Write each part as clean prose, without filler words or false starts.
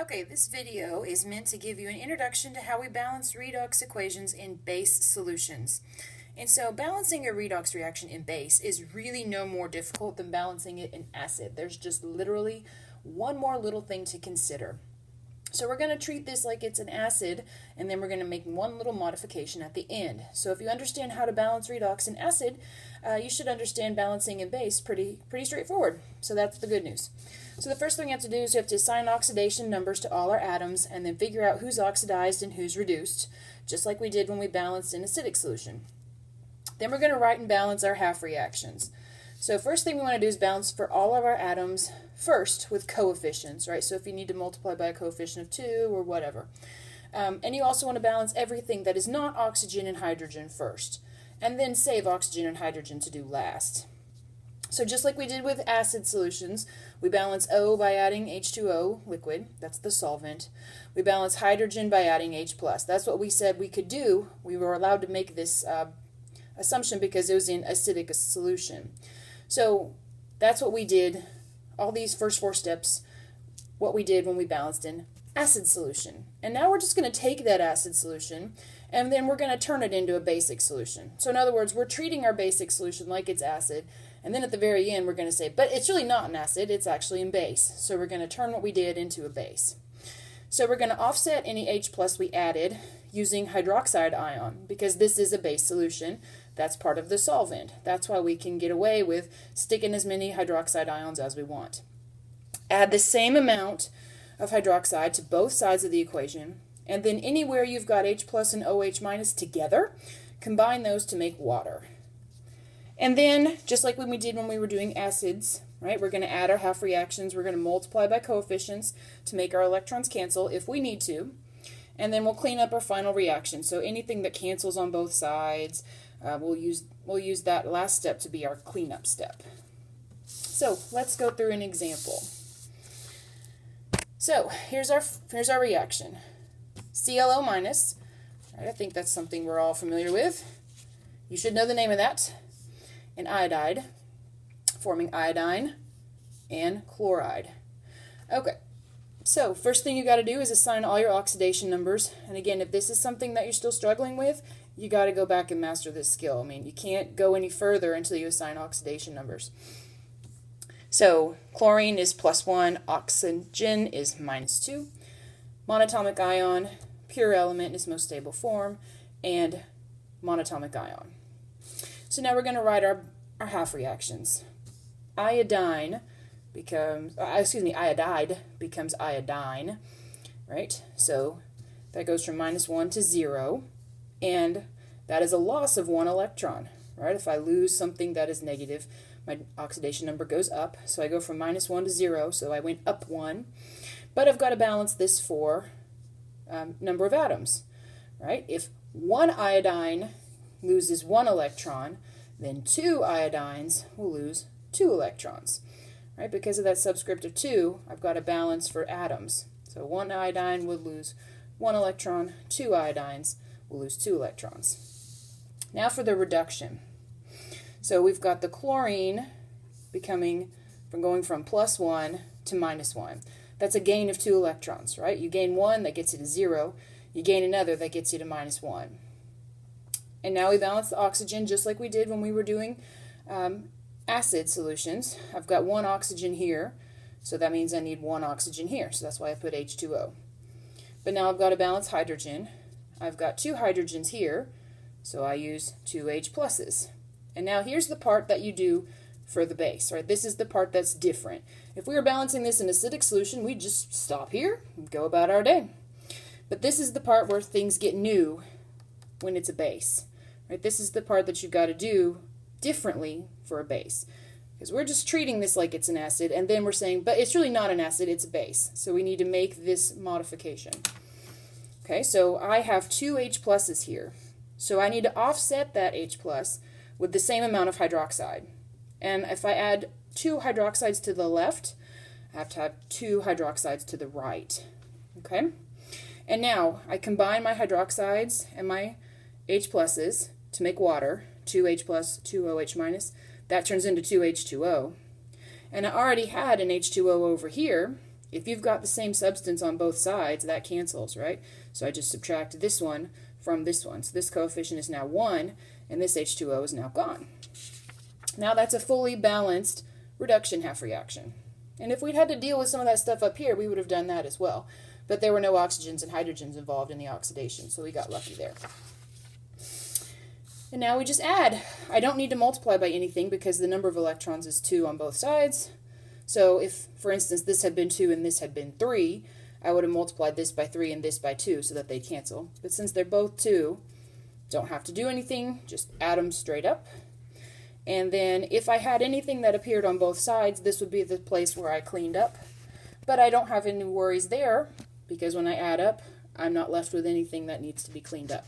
Okay, this video is meant to give you an introduction to how we balance redox equations in base solutions. And so balancing a redox reaction in base is really no more difficult than balancing it in acid. There's just literally one more little thing to consider. So we're going to treat this like it's an acid, and then we're going to make one little modification at the end. So if you understand how to balance redox in acid, you should understand balancing in base pretty straightforward. So that's the good news. So the first thing you have to do is you have to assign oxidation numbers to all our atoms and then figure out who's oxidized and who's reduced, just like we did when we balanced an acidic solution. Then we're going to write and balance our half reactions. So first thing we want to do is balance for all of our atoms first with coefficients, right? So if you need to multiply by a coefficient of 2 or whatever. And you also want to balance everything that is not oxygen and hydrogen first, and then save oxygen and hydrogen to do last. So just like we did with acid solutions, we balance O by adding H2O liquid, that's the solvent. We balance hydrogen by adding H+. That's what we said we could do. We were allowed to make this assumption because it was in acidic solution. So that's what we did, all these first 4 steps, what we did when we balanced in acid solution. And now we're just going to take that acid solution and then we're going to turn it into a basic solution. So in other words, we're treating our basic solution like it's acid, and then at the very end we're going to say, but it's really not an acid, it's actually in base. So we're going to turn what we did into a base. So we're going to offset any H+ we added using hydroxide ion, because this is a base solution. That's part of the solvent. That's why we can get away with sticking as many hydroxide ions as we want. Add the same amount of hydroxide to both sides of the equation, and then anywhere you've got H+ and OH- together, combine those to make water. And then, just like when we did when we were doing acids, right, we're going to add our half reactions, we're going to multiply by coefficients to make our electrons cancel if we need to, and then we'll clean up our final reaction. So anything that cancels on both sides, we'll use that last step to be our cleanup step. So let's go through an example. So here's our reaction. ClO minus, right, I think that's something we're all familiar with. You should know the name of that. And iodide, forming iodine and chloride. Okay, so first thing you got to do is assign all your oxidation numbers. And again, if this is something that you're still struggling with, you got to go back and master this skill. I mean, you can't go any further until you assign oxidation numbers. So chlorine is +1, oxygen is -2, monatomic ion, pure element is most stable form, and monatomic ion. So now we're going to write our half reactions. Iodide becomes iodine, right? So that goes from -1 to 0, and that is a loss of 1 electron, right? If I lose something that is negative, my oxidation number goes up. So I go from -1 to 0, so I went up 1. But I've got to balance this for number of atoms, right? If 1 iodine loses 1 electron, then 2 iodines will lose 2 electrons, right? Because of that subscript of 2, I've got a balance for atoms. So 1 iodine would lose 1 electron, 2 iodines will lose 2 electrons. Now for the reduction. So we've got the chlorine going from +1 to -1. That's a gain of 2 electrons, right? You gain 1, that gets you to 0. You gain another, that gets you to -1. And now we balance the oxygen just like we did when we were doing acid solutions. I've got 1 oxygen here, so that means I need 1 oxygen here. So that's why I put H2O. But now I've got to balance hydrogen. I've got 2 hydrogens here, so I use 2 H+. And now here's the part that you do for the base, right? This is the part that's different. If we were balancing this in acidic solution, we'd just stop here and go about our day. But this is the part where things get new when it's a base. Right, this is the part that you've got to do differently for a base. Because we're just treating this like it's an acid, and then we're saying, but it's really not an acid, it's a base. So we need to make this modification. Okay, so I have 2 H+ here. So I need to offset that H+ with the same amount of hydroxide. And if I add 2 hydroxides to the left, I have to have 2 hydroxides to the right. Okay? And now I combine my hydroxides and my H+'s to make water, 2H+, 2OH-. That turns into 2H2O. And I already had an H2O over here. if you've got the same substance on both sides, that cancels, right? So I just subtract this one from this one. So this coefficient is now 1, and this H2O is now gone. Now that's a fully balanced reduction half reaction. And if we'd had to deal with some of that stuff up here, we would have done that as well. But there were no oxygens and hydrogens involved in the oxidation, so we got lucky there. And now we just add. I don't need to multiply by anything because the number of electrons is 2 on both sides. So if, for instance, this had been 2 and this had been 3, I would have multiplied this by 3 and this by 2 so that they'd cancel. But since they're both 2, don't have to do anything, just add them straight up. And then if I had anything that appeared on both sides, this would be the place where I cleaned up. But I don't have any worries there because when I add up, I'm not left with anything that needs to be cleaned up.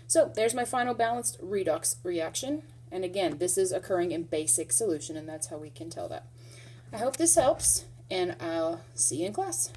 So there's my final balanced redox reaction. And again, this is occurring in basic solution, and that's how we can tell that. I hope this helps, and I'll see you in class.